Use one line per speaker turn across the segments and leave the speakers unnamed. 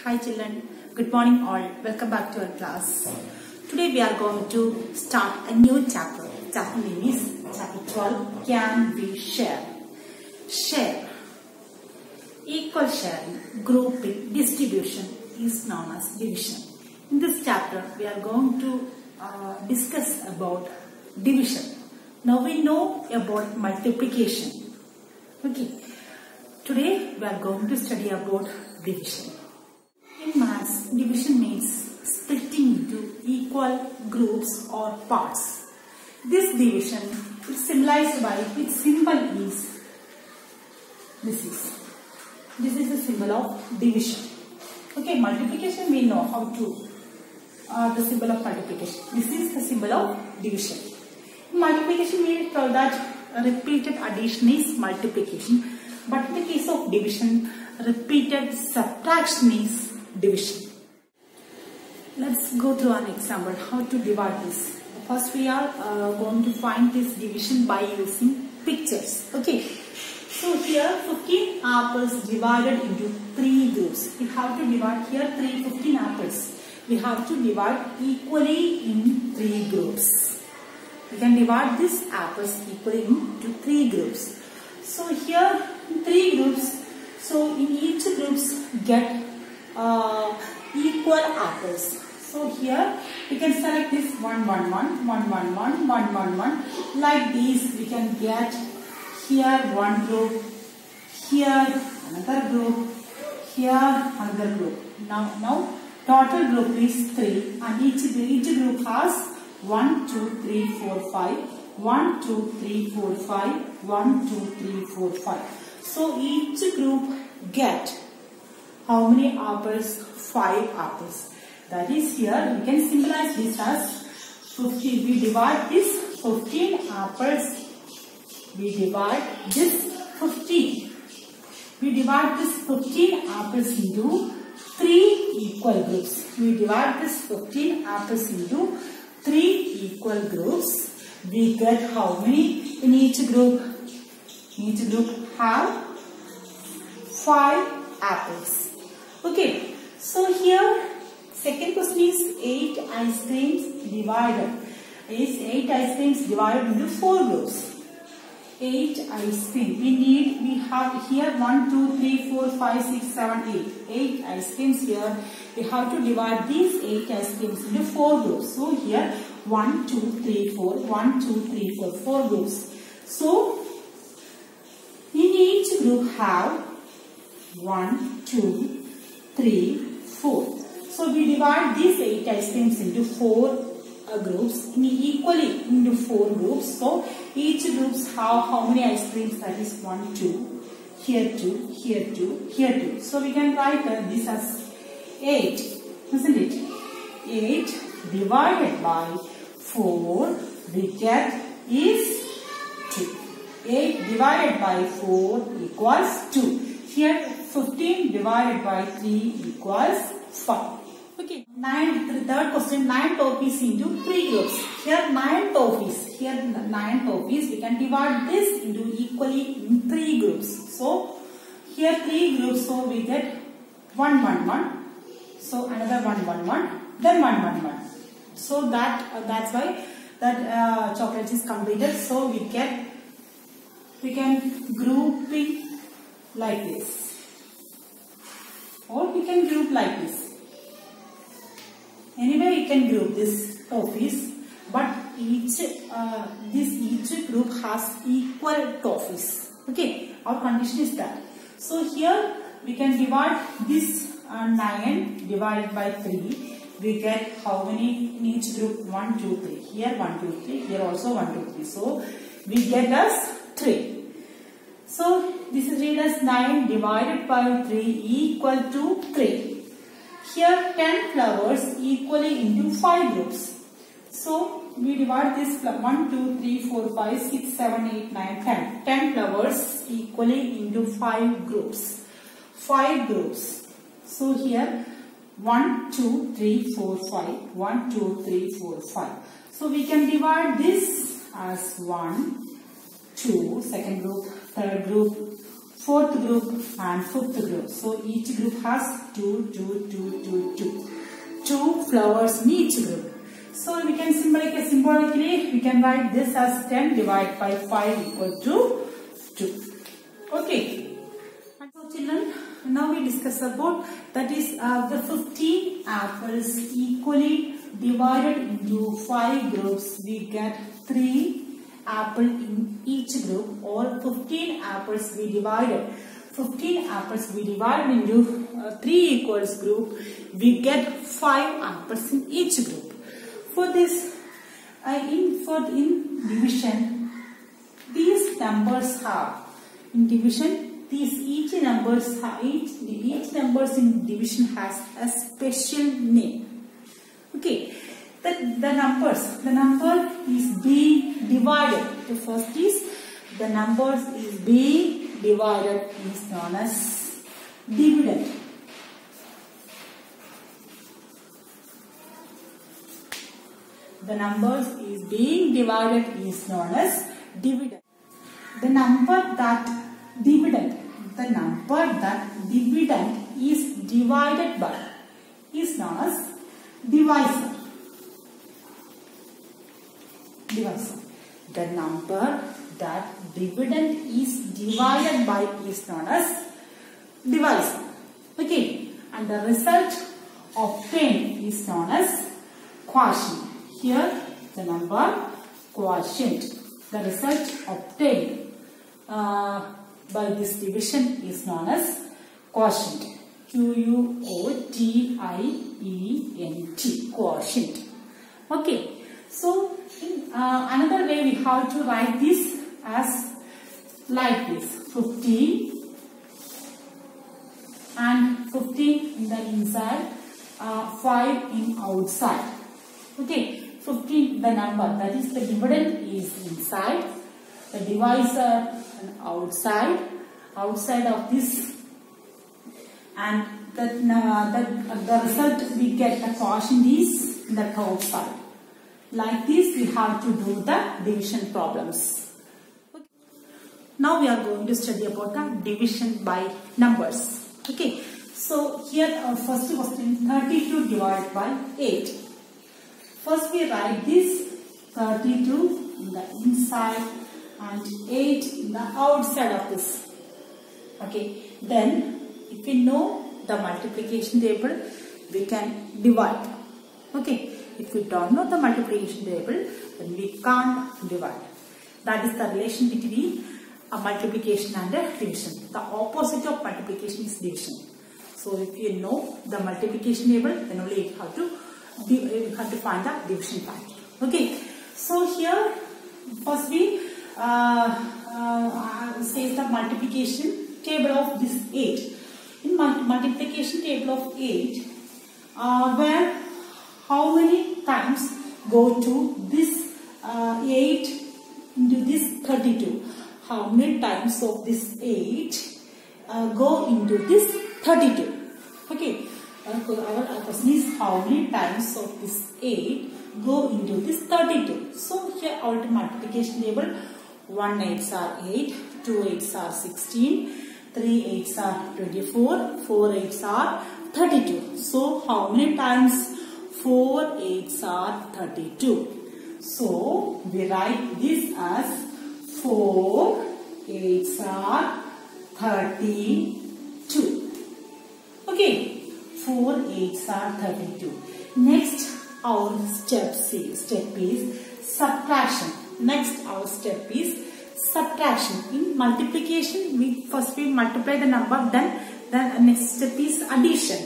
Hi children, good morning all. Welcome back to our class. Today we are going to start a new chapter. Chapter name is chapter 12. Can we share? Share. Equal sharing, grouping, distribution is known as division. In this chapter we are going to discuss about division. Now we know about multiplication. Okay. Today we are going to study about division. In maths, division means splitting into equal groups or parts. This division is symbolized by its symbol is this is the symbol of division. Okay, multiplication we know how to the symbol of multiplication. This is the symbol of division. In multiplication we told that repeated addition is multiplication. But in the case of division, repeated subtraction is division. Let's go through an example how to divide this. First we are going to find this division by using pictures. Okay. So here 15 apples divided into 3 groups. We have to divide here 15 apples. We have to divide equally in 3 groups. We can divide these apples equally into 3 groups. So here 3 groups, so in each groups get equal apples. So here we can select this 1 1 1 1 1 1 1 1 1 like this. We can get here one group, here another group, here another group. Now total group is 3 and each group has 1 2 3 4 5 1 2 3 4 5 1 2 3 4 5. So each group get how many apples? 5 apples. That is here we can symbolize this as 15. We divide this 15 apples. We divide this 15. We divide this 15 apples into 3 equal groups. We divide this 15 apples into 3 equal groups. We get how many in each group? Each group have 5 apples. Okay. So here second question is 8 ice creams divided. Is 8 ice creams divided into 4 groups? 8 ice cream. We have here 1 2 3 4 5 6 7 8. 8 ice creams here. We have to divide these 8 ice creams into 4 groups. So here 1 2 3 4 1 2 3 4 4 groups. So in each group have 1 2 3 4. So we divide these 8 ice creams into 4 groups equally into 4 groups. So each groups have how many ice creams? That is 1 2 here 2 here 2 here 2. So we can write this as 8, isn't it? 8 divided by 4 we get is 2. 8 divided by 4 equals 2. Here 15 divided by 3 equals 5. Okay. The third question, 9 toffees into 3 groups. Here 9 toffees. Here 9 toffees. We can divide this into equally in 3 groups. So here 3 groups. So we get 1 1 1. So another 1 1 1. Then 1 1 1. So that's why that chocolate is completed. So we can group it like this, or we can group like this. Anyway, we can group this toffees, but each group has equal toffees. Okay, our condition is that. So here we can divide this 9 divided by 3. We get how many in each group? 1 2 3. Here 1 2 3. Here also 1 2 3. So we get as 3. So this is read as 9 divided by 3 equal to 3. Here 10 flowers equally into 5 groups. So we divide this 1 2 3 4 5 6 7 8 9 10. 10 flowers equally into 5 groups. 5 groups. So here 1 2 3 4 5 1 2 3 4 5. So we can divide this as 1 2 second group, third group, fourth group and fifth group. So each group has 2, 2, 2, 2, 2. 2 flowers in each group. So we can symbolically we can write this as 10 divided by 5 equal to 2. Okay. And so children, now we discuss about that is the 15 apples equally divided into 5 groups. We get 3 apple in each group, or 15 apples we divided. 15 apples we divide into 3 equals group. We get 5 apples in each group. For this, in division, these numbers have in division. Each numbers in division has a special name. Okay, the number is being divided. The first is the numbers is being divided is known as dividend. The numbers is being divided is known as dividend. The number that dividend is divided by is known as divisor. The number that dividend is divided by is known as divisor. Okay, and the result obtained is known as quotient. Here the number quotient. The result obtained by this division is known as quotient. Quotient. Quotient. Okay. So in another way we have to write this as like this: 15 and 15 in the inside, 5 in outside. Okay, 15 the number, that is the dividend is inside, the divisor and outside of this, and the result we get the quotient is in the outside. Like this we have to do the division problems. Okay. Now we are going to study about the division by numbers. Okay, so here our first question, 32 divided by 8. First we write this 32 in the inside and 8 in the outside of this. Okay, then if we know the multiplication table, we can divide. Okay, if we don't know the multiplication table, then we can't divide. That is the relation between a multiplication and a division. The opposite of multiplication is division. So if you know the multiplication table, then only you have to find the division factor. Okay, so here first we say the multiplication table of this 8. In multiplication table of 8, where how many times go to this 8 into this 32? How many times of this 8 go into this 32? Okay, our question is how many times of this 8 go into this 32. So here our multiplication table: 1 8s are 8, 2 8s are 16, 3 8s are 24, 4 8s are 32. So how many times 4 8s are 32? So we write this as 4 8s are 32. Okay, 4 8s are 32. Next our step is subtraction. Next our step is subtraction. In multiplication, we first multiply the number, then the next step is addition.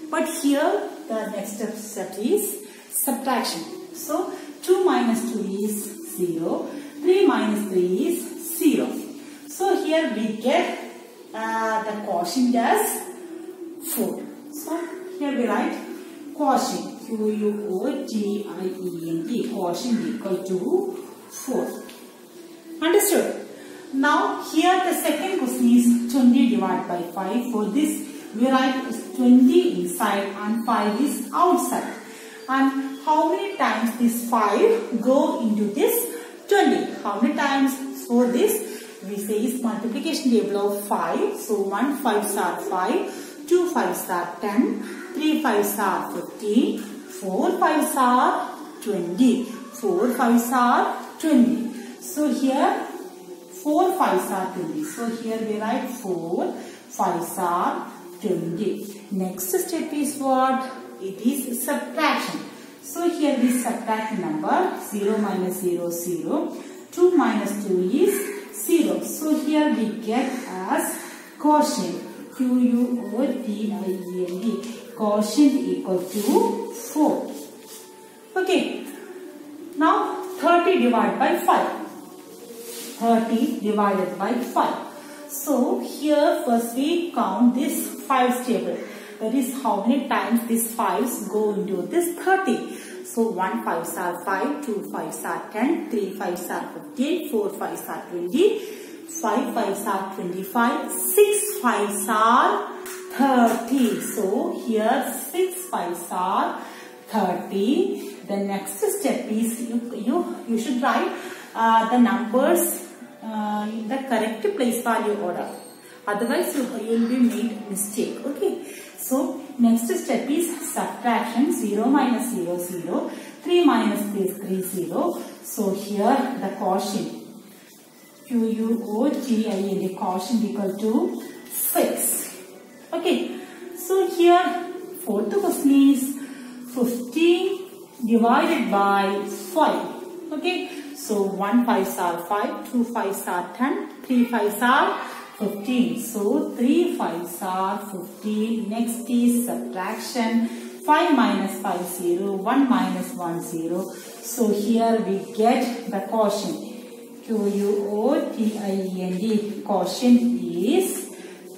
But here the next step is subtraction. So 2 minus 2 is 0, 3 minus 3 is 0. So here we get the quotient as 4. So here we write quotient, Quotient, quotient equal to 4. Understood? Now here the second question is 20 divided by 5. For this we write 20 inside and 5 is outside. And how many times this 5 go into this 20? How many times? For this we say is multiplication table of 5. So 1 5s are 5, 2 5s are 10, 3 5s are 15, 4 5s are 20, 4 5s are 20. So here 4 5s are 20. So here we write 4 5s are 20. Next step is what? It is subtraction. So here we subtract the number 0 minus 0 0. 2 minus 2 is 0. So here we get as quotient. Quotient. Quotient equal to 4. Okay. Now 30 divided by 5. 30 divided by 5. So here first we count this 5's table. That is how many times these 5's go into this 30. So 1 5s are 5, 2 5s are 10, 3 5s are 15, 4 5s are 20, 5 5s are 25, 6 5s are 30. So here 6 5s are 30. The next step is you should write the numbers in the correct place value order. Otherwise you will be made mistake. Okay. So next step is subtraction. 0 minus 0 0. 3 minus 3 is 3 0. So here the quotient. Quotient. Quotient equal to 6. Okay. So here fourth question is 15 divided by 5. Okay. So 1 5s are 5, 2 5s are 10, 3 5s are 15. So 3 5s are 15. Next is subtraction. 5 minus 5 0, 1 minus 1 0. So here we get the quotient. Quotient. Quotient is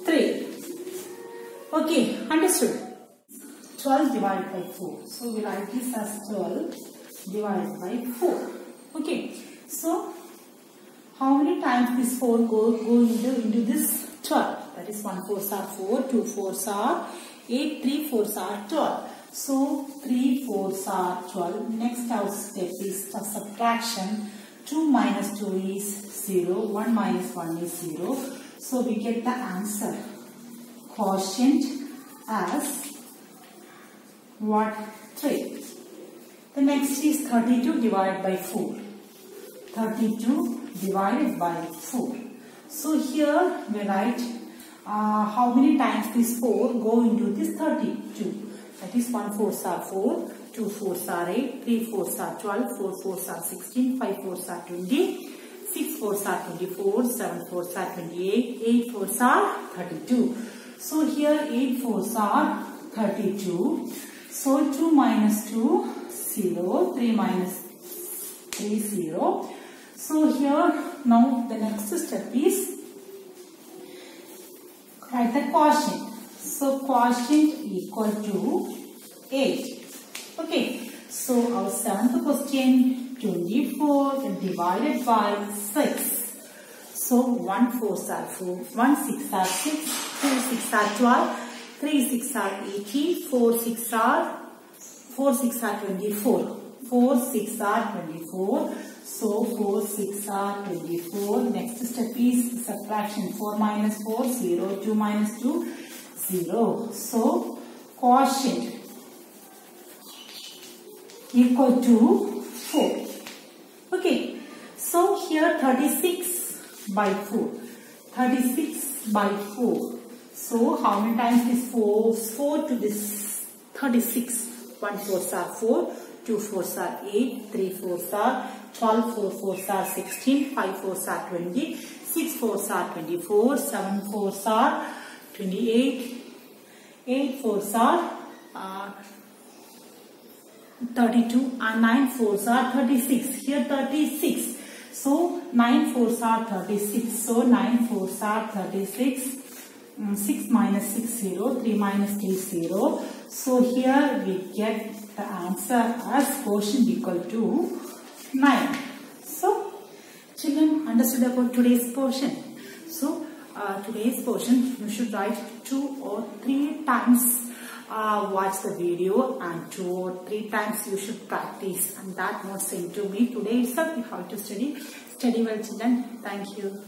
3. Okay, understood. 12 divided by 4. So we write this as 12 divided by 4. Okay, so how many times this 4 go into this 12? That is 1 4s are 4, 2 4s are 8, 3 4s are 12. So 3 4s are 12. Next our step is the subtraction. 2 minus 2 is 0, 1 minus 1 is 0. So we get the answer. Quotient as what? 3. The next is 32 divided by 4. 32 divided by 4. So here we write how many times this 4 go into this 32. That is 1 4s are 4, 2 4s are 8, 3 4s are 12, 4 4s are 16, 5 4s are 20, 6 4s are 24, 7 4s are 28, 8 4s are 32. So here 8 4s are 32. So 2 minus 2, 0, 3 minus 3, 0. So here now the next step is write the quotient. So quotient equal to 8. Okay. So our seventh question, 24 divided by 6. So 1 4s are 4, 1 6 are 6, 2 6 are 12, 3 6 are 80, 4 6 are 24. 4 6 are 24. So 4 6 are 24. Next step is subtraction. 4 minus 4 0, 2 minus 2 0. So quotient equal to 4. Okay. So here 36 by 4. 36 by 4. So how many times is 4 to this 36? 1 4s are 4, 2 4s are 8, 3 4s are 12, 4 4s are 16, 5 4s are 20, 6 4s are 24, 7 4s are 28, 8 4s are 32 and 9 4s are 36. Here 36. So 9 4s are 36. So 9 4s are 36. 6 minus 6 0, 3 minus 3 0. So here we get the answer as quotient equal to 9. So children understood about today's portion. So today's portion you should write 2 or 3 times watch the video and 2 or 3 times you should practice, and that note sent to me today itself. You have to study well children. Thank you.